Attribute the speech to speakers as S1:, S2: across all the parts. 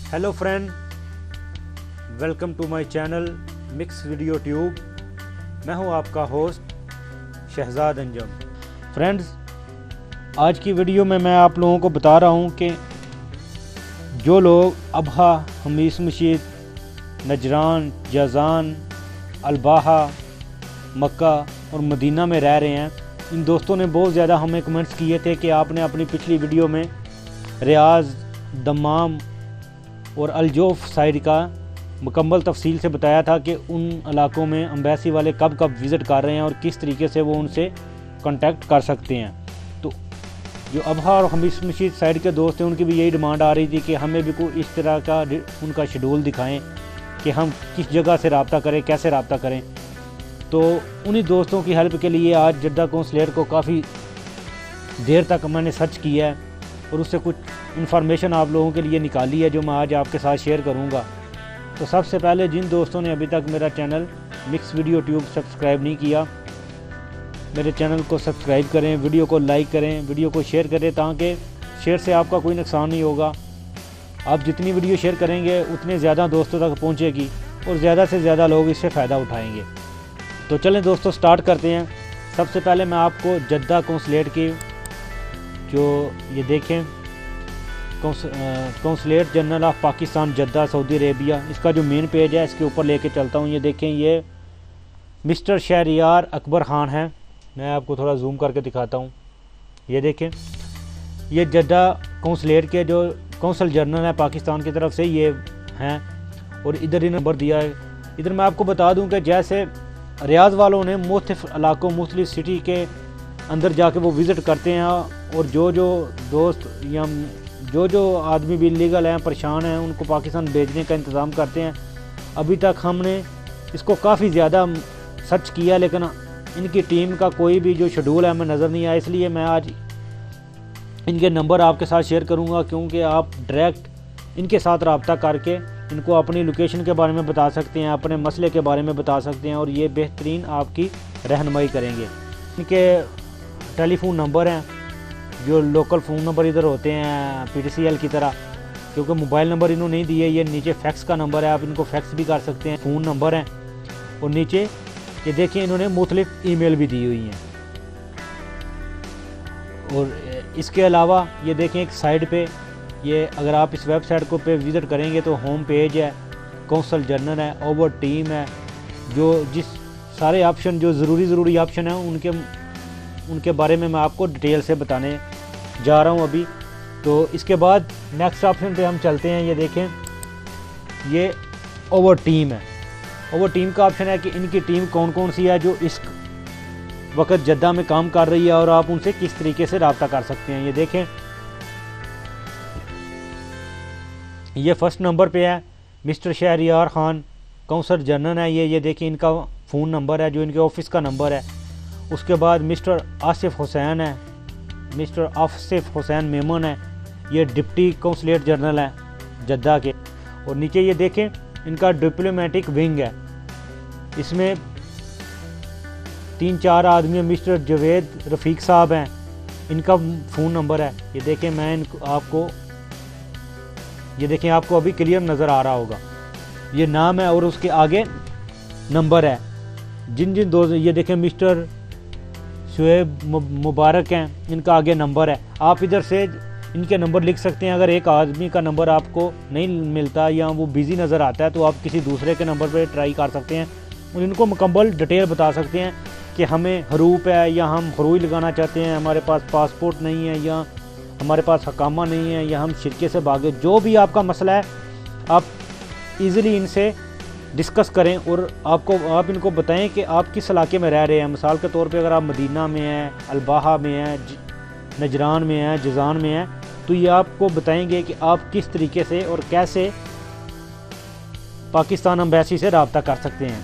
S1: Hello friend, welcome to my channel mix video tube. मैं हूं आपका होस्ट शहजाद अंजम। फ्रेंड्स, आज की वीडियो में मैं आप लोगों को बता रहा हूं कि जो लोग अबहा, हमीस मशीद, नजरान, जज़ान, अलबाहा, मक्का और मदीना में रह रहे हैं, इन दोस्तों ने बहुत ज़्यादा हमें कमेंट्स किए थे कि आपने अपनी पिछली वीडियो में रियाज, दमाम और अलजोफ साइड का मुकम्मल तफसील से बताया था कि उन इलाकों में एम्बेसी वाले कब कब विज़िट कर रहे हैं और किस तरीके से वो उनसे कांटेक्ट कर सकते हैं। तो जो अबहा और हमीस मशीद साइड के दोस्त हैं, उनकी भी यही डिमांड आ रही थी कि हमें भी कोई इस तरह का उनका शेड्यूल दिखाएं कि हम किस जगह से रब्ता करें, कैसे रब्ता करें। तो उन्हीं दोस्तों की हेल्प के लिए आज जद्दा कौंसलेट को काफ़ी देर तक मैंने सर्च किया है और उससे कुछ इन्फॉर्मेशन आप लोगों के लिए निकाली है जो मैं आज आपके साथ शेयर करूंगा। तो सबसे पहले जिन दोस्तों ने अभी तक मेरा channel mix video tube subscribe नहीं किया, मेरे चैनल को सब्सक्राइब करें, वीडियो को लाइक करें, वीडियो को शेयर करें, ताकि शेयर से आपका कोई नुकसान नहीं होगा। आप जितनी वीडियो शेयर करेंगे उतने ज़्यादा दोस्तों तक पहुँचेगी और ज़्यादा से ज़्यादा लोग इससे फ़ायदा उठाएँगे। तो चलें दोस्तों, स्टार्ट करते हैं। सबसे पहले मैं आपको जद्दा कौंसलेट की जो ये देखें consulate general of Pakistan Jeddah Saudi Arabia, इसका जो मेन पेज है इसके ऊपर लेके चलता हूँ। ये देखें, ये मिस्टर शहरियार अकबर ख़ान है। मैं आपको थोड़ा जूम करके दिखाता हूँ। ये देखें, ये जद्दा कौंसलेट के जो कौंसल जनरल है पाकिस्तान की तरफ से ये हैं और इधर ही नंबर दिया है। इधर मैं आपको बता दूँ कि जैसे रियाज वालों ने मुख्तलिफ इलाकों, मुख्तलिफ सिटी के अंदर जाके वो विज़िट करते हैं और जो दोस्त या जो आदमी भी इलीगल हैं, परेशान हैं, उनको पाकिस्तान भेजने का इंतज़ाम करते हैं। अभी तक हमने इसको काफ़ी ज़्यादा सर्च किया, लेकिन इनकी टीम का कोई भी जो शेड्यूल है हमें नज़र नहीं आया। इसलिए मैं आज इनके नंबर आपके साथ शेयर करूंगा, क्योंकि आप डायरेक्ट इनके साथ रब्ता करके इनको अपनी लोकेशन के बारे में बता सकते हैं, अपने मसले के बारे में बता सकते हैं और ये बेहतरीन आपकी रहनुमाई करेंगे। इनके टेलीफोन नंबर हैं जो लोकल फ़ोन नंबर इधर होते हैं PTCL की तरह, क्योंकि मोबाइल नंबर इन्होंने नहीं दिए। ये नीचे फैक्स का नंबर है, आप इनको फैक्स भी कर सकते हैं। फ़ोन नंबर हैं और नीचे ये देखिए इन्होंने मुख्तलिफ ईमेल भी दी हुई हैं। और इसके अलावा ये देखें एक साइड पे, ये अगर आप इस वेबसाइट को पे विज़िट करेंगे तो होम पेज है, कौंसल जनरल है, ओवर टीम है, जो जिस सारे ऑप्शन जो ज़रूरी ऑप्शन हैं उनके बारे में मैं आपको डिटेल से बताने जा रहा हूं अभी। तो इसके बाद नेक्स्ट ऑप्शन पे हम चलते हैं। ये देखें, ये ओवर टीम है। ओवर टीम का ऑप्शन है कि इनकी टीम कौन कौन सी है जो इस वक्त जद्दा में काम कर रही है और आप उनसे किस तरीके से रब्ता कर सकते हैं। ये देखें, ये फर्स्ट नंबर पे है mister Shahriyar Khan, consul general है। ये देखिए इनका फ़ोन नंबर है जो इनके ऑफिस का नंबर है। उसके बाद मिस्टर आसिफ हुसैन है, मिस्टर आसिफ हुसैन मेमन है, ये डिप्टी कौंसलेट जनरल है जद्दा के। और नीचे ये देखें इनका डिप्लोमेटिक विंग है, इसमें 3-4 आदमी, मिस्टर जवेद रफ़ीक साहब हैं, इनका फ़ोन नंबर है। ये देखें, मैं आपको ये देखें, आपको अभी क्लियर नज़र आ रहा होगा। ये नाम है और उसके आगे नंबर है। जिन दोस्त, ये देखें मिस्टर शुएब मुबारक हैं, इनका आगे नंबर है। आप इधर से इनके नंबर लिख सकते हैं। अगर एक आदमी का नंबर आपको नहीं मिलता या वो बिज़ी नज़र आता है तो आप किसी दूसरे के नंबर पर ट्राई कर सकते हैं और इनको मुकम्मल डिटेल बता सकते हैं कि हमें हरूप है या हम खरूई लगाना चाहते हैं, हमारे पास पासपोर्ट नहीं है या हमारे पास हकामा नहीं है या हम शिरके से भागे। जो भी आपका मसला है आप ईज़िली इनसे डिस्कस करें और आप इनको बताएं कि आप किस इलाके में रह रहे हैं। मिसाल के तौर पे अगर आप मदीना में हैं, अलबाहा में हैं, नजरान में हैं, जज़ान में हैं, तो ये आपको बताएंगे कि आप किस तरीके से और कैसे पाकिस्तान एम्बेसी से रब्ता कर सकते हैं।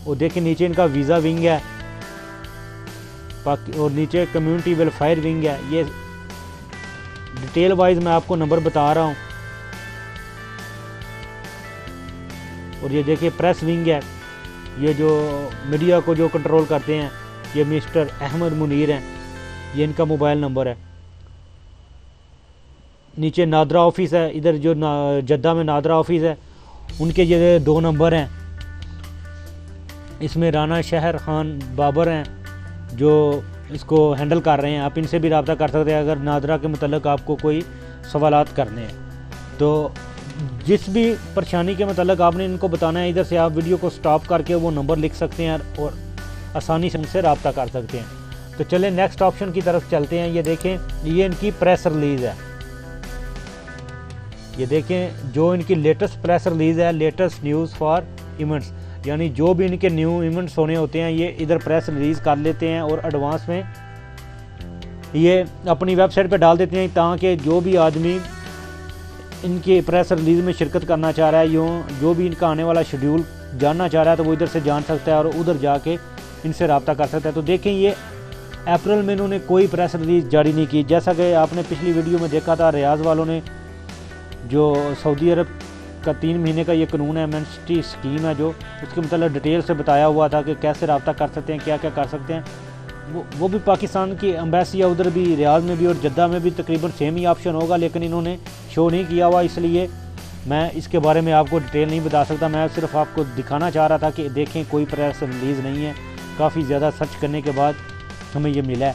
S1: और देखिए नीचे इनका वीज़ा विंग है और नीचे कम्युनिटी वेलफेयर विंग है। ये डिटेल वाइज मैं आपको नंबर बता रहा हूँ। और ये देखिए प्रेस विंग है, ये जो मीडिया को जो कंट्रोल करते हैं, ये मिस्टर अहमद मुनीर हैं, ये इनका मोबाइल नंबर है। नीचे नादरा ऑफिस है, इधर जो जद्दा में नादरा ऑफिस है उनके ये 2 नंबर हैं। इसमें राना शहर खान बाबर हैं जो इसको हैंडल कर रहे हैं। आप इनसे भी रब्ता कर सकते हैं अगर नादरा के मतलब आपको कोई सवालात करने हैं। तो जिस भी परेशानी के मतलब आपने इनको बताना है, इधर से आप वीडियो को स्टॉप करके वो नंबर लिख सकते हैं और आसानी से इनसे रब्ता कर सकते हैं। तो चलें नेक्स्ट ऑप्शन की तरफ चलते हैं। ये देखें, ये इनकी प्रेस रिलीज़ है। ये देखें जो इनकी लेटेस्ट प्रेस रिलीज़ है, लेटेस्ट न्यूज़ फॉर इवेंट्स, यानी जो भी इनके न्यू इवेंट्स होने होते हैं ये इधर प्रेस रिलीज़ कर लेते हैं और एडवांस में ये अपनी वेबसाइट पे डाल देते हैं, ताकि जो भी आदमी इनके प्रेस रिलीज़ में शिरकत करना चाह रहा है, जो भी इनका आने वाला शेड्यूल जानना चाह रहा है, तो वो इधर से जान सकता है और उधर जाके इनसे रब्ता कर सकता है। तो देखें, ये अप्रैल में इन्होंने कोई प्रेस रिलीज़ जारी नहीं की। जैसा कि आपने पिछली वीडियो में देखा था, रियाज वालों ने जो सऊदी अरब का 3 महीने का ये कानून है, एमनेस्टी स्कीम है, जो उसके मतलब डिटेल से बताया हुआ था कि कैसे रब्ता कर सकते हैं, क्या क्या कर सकते हैं। वो भी पाकिस्तान की एम्बेसी है, उधर भी रियाद में भी और जद्दा में भी तकरीबन सेम ही ऑप्शन होगा, लेकिन इन्होंने शो नहीं किया हुआ, इसलिए मैं इसके बारे में आपको डिटेल नहीं बता सकता। मैं सिर्फ आपको दिखाना चाह रहा था कि देखें कोई प्रेस रिलीज़ नहीं है। काफ़ी ज़्यादा सर्च करने के बाद हमें ये मिला है।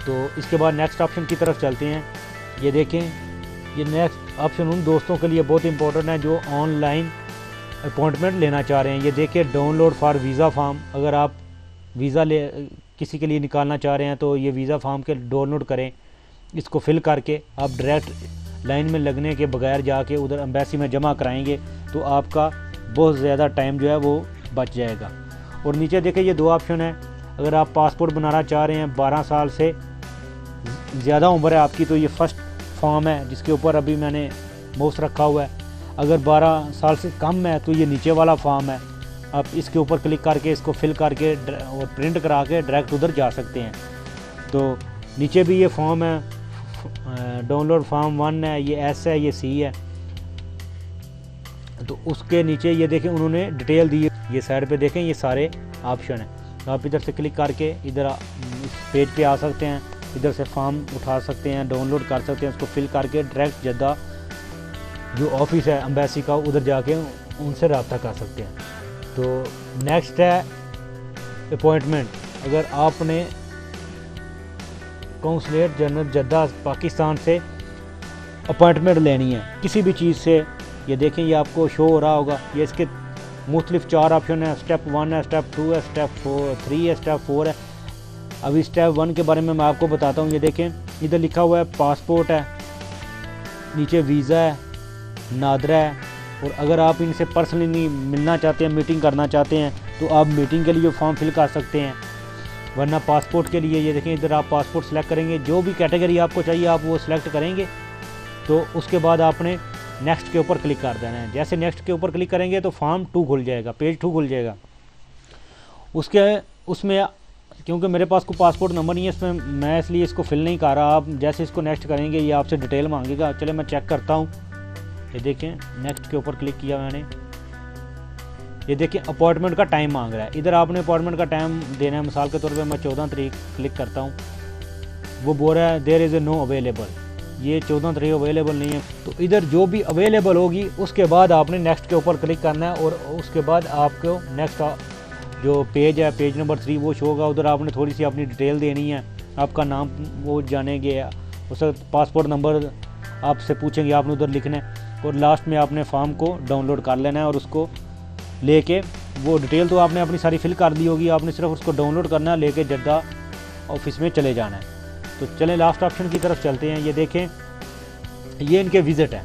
S1: तो इसके बाद नेक्स्ट ऑप्शन की तरफ चलते हैं। ये देखें, ये नेक्स्ट ऑप्शन उन दोस्तों के लिए बहुत इंपॉर्टेंट है जो ऑनलाइन अपॉइंटमेंट लेना चाह रहे हैं। ये देखिए, डाउनलोड फॉर वीज़ा फॉर्म। अगर आप वीज़ा किसी के लिए निकालना चाह रहे हैं तो ये वीज़ा फॉर्म के डाउनलोड करें, इसको फिल करके आप डायरेक्ट लाइन में लगने के बगैर जाके उधर एम्बेसी में जमा कराएंगे तो आपका बहुत ज़्यादा टाइम जो है वो बच जाएगा। और नीचे देखें, ये 2 ऑप्शन है। अगर आप पासपोर्ट बनाना चाह रहे हैं, 12 साल से ज़्यादा उम्र है आपकी, तो ये फर्स्ट फॉर्म है जिसके ऊपर अभी मैंने माउस रखा हुआ है। अगर 12 साल से कम है तो ये नीचे वाला फॉर्म है। आप इसके ऊपर क्लिक करके इसको फिल करके और प्रिंट करा के डायरेक्ट उधर जा सकते हैं। तो नीचे भी ये फॉर्म है, डाउनलोड फॉर्म 1 है, ये S है, ये C है। तो उसके नीचे ये देखें उन्होंने डिटेल दी है, ये साइड पे देखें ये सारे ऑप्शन हैं। आप इधर से क्लिक करके इधर इस पेज पे आ सकते हैं, इधर से फॉर्म उठा सकते हैं, डाउनलोड कर सकते हैं, उसको फिल करके डायरेक्ट जद्दा जो ऑफिस है एम्बेसी का उधर जाके उनसे रब्ता कर सकते हैं। तो नेक्स्ट है अपॉइंटमेंट। अगर आपने कौंसलेट जनरल जद्दा पाकिस्तान से अपॉइंटमेंट लेनी है किसी भी चीज़ से, ये देखें ये आपको शो हो रहा होगा। ये इसके मुख्तलिफ 4 ऑप्शन है। स्टेप 1 है, स्टेप 2 है, स्टेप 3 है, स्टेप 4 है। अभी स्टेप 1 के बारे में मैं आपको बताता हूँ। ये देखें, इधर लिखा हुआ है पासपोर्ट है, नीचे वीज़ा है, नादरा है। और अगर आप इनसे पर्सनली मिलना चाहते हैं, मीटिंग करना चाहते हैं, तो आप मीटिंग के लिए फॉर्म फिल कर सकते हैं। वरना पासपोर्ट के लिए ये देखें, इधर आप पासपोर्ट सेलेक्ट करेंगे, जो भी कैटेगरी आपको चाहिए आप वो सिलेक्ट करेंगे। तो उसके बाद आपने नेक्स्ट के ऊपर क्लिक कर देना है। जैसे नेक्स्ट के ऊपर क्लिक करेंगे तो फॉर्म 2 खुल जाएगा, पेज 2 खुल जाएगा। उसमें क्योंकि मेरे पास कोई पासपोर्ट नंबर नहीं है इसमें, मैं इसलिए इसको फिल नहीं कर रहा। आप जैसे इसको नेक्स्ट करेंगे ये आपसे डिटेल मांगेगा। चले मैं चेक करता हूँ। ये देखें, नेक्स्ट के ऊपर क्लिक किया मैंने। ये देखें, अपॉइंटमेंट का टाइम मांग रहा है। इधर आपने अपॉइंटमेंट का टाइम देना है। मिसाल के तौर पे मैं 14 तारीख क्लिक करता हूँ, वो बोल रहा है there is a no available, ये 14 तारीख अवेलेबल नहीं है। तो इधर जो भी अवेलेबल होगी उसके बाद आपने नेक्स्ट के ऊपर क्लिक करना है और उसके बाद आपको नेक्स्ट जो पेज है, पेज नंबर 3 वो शो होगा। उधर आपने थोड़ी सी अपनी डिटेल देनी है, आपका नाम वो जानेंगे, उसका पासपोर्ट नंबर आपसे पूछेंगे, आपने उधर लिखना है और लास्ट में आपने फॉर्म को डाउनलोड कर लेना है और उसको लेके वो डिटेल तो आपने अपनी सारी फिल कर दी होगी, आपने सिर्फ उसको डाउनलोड करना है, लेके जद्दा ऑफिस में चले जाना है। तो चलें लास्ट ऑप्शन की तरफ चलते हैं। ये देखें, ये इनके विज़िट है,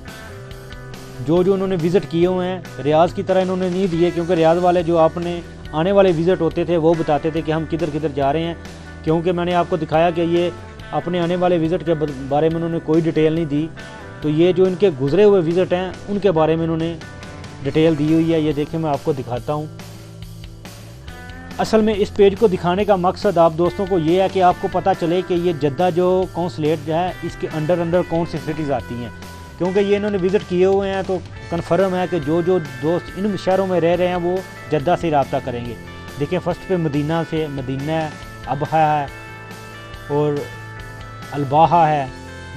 S1: जो उन्होंने विज़िट किए हुए हैं। रियाज की तरह इन्होंने नहीं दिए, क्योंकि रियाज वाले जो आपने आने वाले विज़िट होते थे वो बताते थे कि हम किधर किधर जा रहे हैं। क्योंकि मैंने आपको दिखाया कि ये अपने आने वाले विज़िट के बारे में उन्होंने कोई डिटेल नहीं दी, तो ये जो इनके गुजरे हुए विज़िट हैं उनके बारे में इन्होंने डिटेल दी हुई है। ये देखिए, मैं आपको दिखाता हूँ। असल में इस पेज को दिखाने का मकसद आप दोस्तों को ये है कि आपको पता चले कि ये जद्दा जो कौंसलेट है इसके अंडर कौन सी सिटीज़ आती हैं। क्योंकि ये इन्होंने विज़िट किए हुए हैं तो कन्फर्म है कि जो दोस्त इन शहरों में रह रहे हैं वो जद्दा से रब्ता करेंगे। देखिए, फर्स्ट पे मदीना है, अबहा है और अलबाहा है,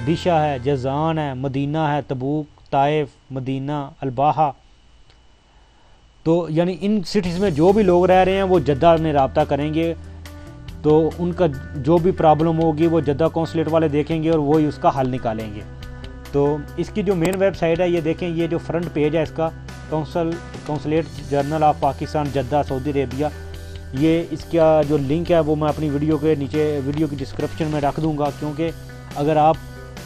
S1: दिशा है, जज़ान है, मदीना है, तबूक, ताइफ, मदीना, अलबाहा। तो यानी इन सिटीज़ में जो भी लोग रह रहे हैं वो जद्दा में रब्ता करेंगे, तो उनका जो भी प्रॉब्लम होगी वो जद्दा कौंसलेट वाले देखेंगे और वही उसका हल निकालेंगे। तो इसकी जो मेन वेबसाइट है, ये देखें, ये जो फ्रंट पेज है इसका, consulate general of Pakistan Jeddah Saudi Arabia. ये इसका जो लिंक है वो मैं अपनी वीडियो के नीचे वीडियो की डिस्क्रिप्शन में रख दूंगा, क्योंकि अगर आप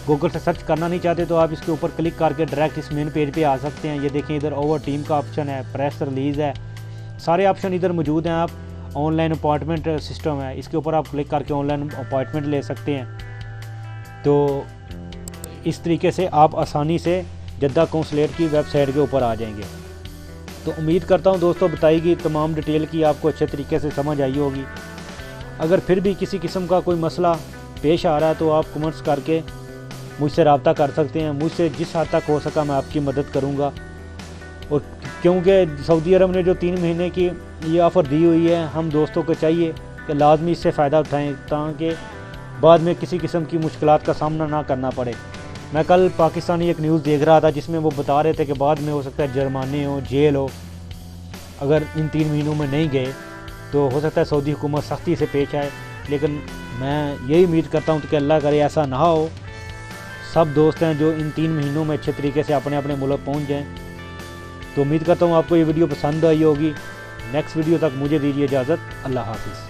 S1: गूगल से सर्च करना नहीं चाहते तो आप इसके ऊपर क्लिक करके डायरेक्ट इस मेन पेज पे आ सकते हैं। ये देखें, इधर ओवर टीम का ऑप्शन है, प्रेस रिलीज़ है, सारे ऑप्शन इधर मौजूद हैं। आप ऑनलाइन अपॉइंटमेंट सिस्टम है, इसके ऊपर आप क्लिक करके ऑनलाइन अपॉइंटमेंट ले सकते हैं। तो इस तरीके से आप आसानी से जद्दा कौंसलेट की वेबसाइट के ऊपर आ जाएंगे। तो उम्मीद करता हूं दोस्तों बताई गई तमाम डिटेल की आपको अच्छे तरीके से समझ आई होगी। अगर फिर भी किसी किस्म का कोई मसला पेश आ रहा है तो आप कमेंट्स करके मुझसे रब्ता कर सकते हैं। मुझसे जिस हद तक हो सका मैं आपकी मदद करूंगा। और क्योंकि सऊदी अरब ने जो 3 महीने की ये ऑफ़र दी हुई है, हम दोस्तों को चाहिए कि लाजमी इससे फ़ायदा उठाएं ताकि बाद में किसी किस्म की मुश्किलात का सामना ना करना पड़े। मैं कल पाकिस्तानी एक न्यूज़ देख रहा था जिसमें वो बता रहे थे कि बाद में हो सकता है जुर्माने हो, जेल हो, अगर इन 3 महीनों में नहीं गए तो हो सकता है सऊदी हुकूमत सख्ती से पेश आए। लेकिन मैं यही उम्मीद करता हूँ कि अल्लाह करे ऐसा ना हो। सब दोस्त हैं जो इन 3 महीनों में अच्छे तरीके से अपने अपने मुल्क पहुँच जाएँ। तो उम्मीद करता हूँ आपको ये वीडियो पसंद आई होगी। नेक्स्ट वीडियो तक मुझे दीजिए इजाज़त। अल्लाह हाफ़िज़।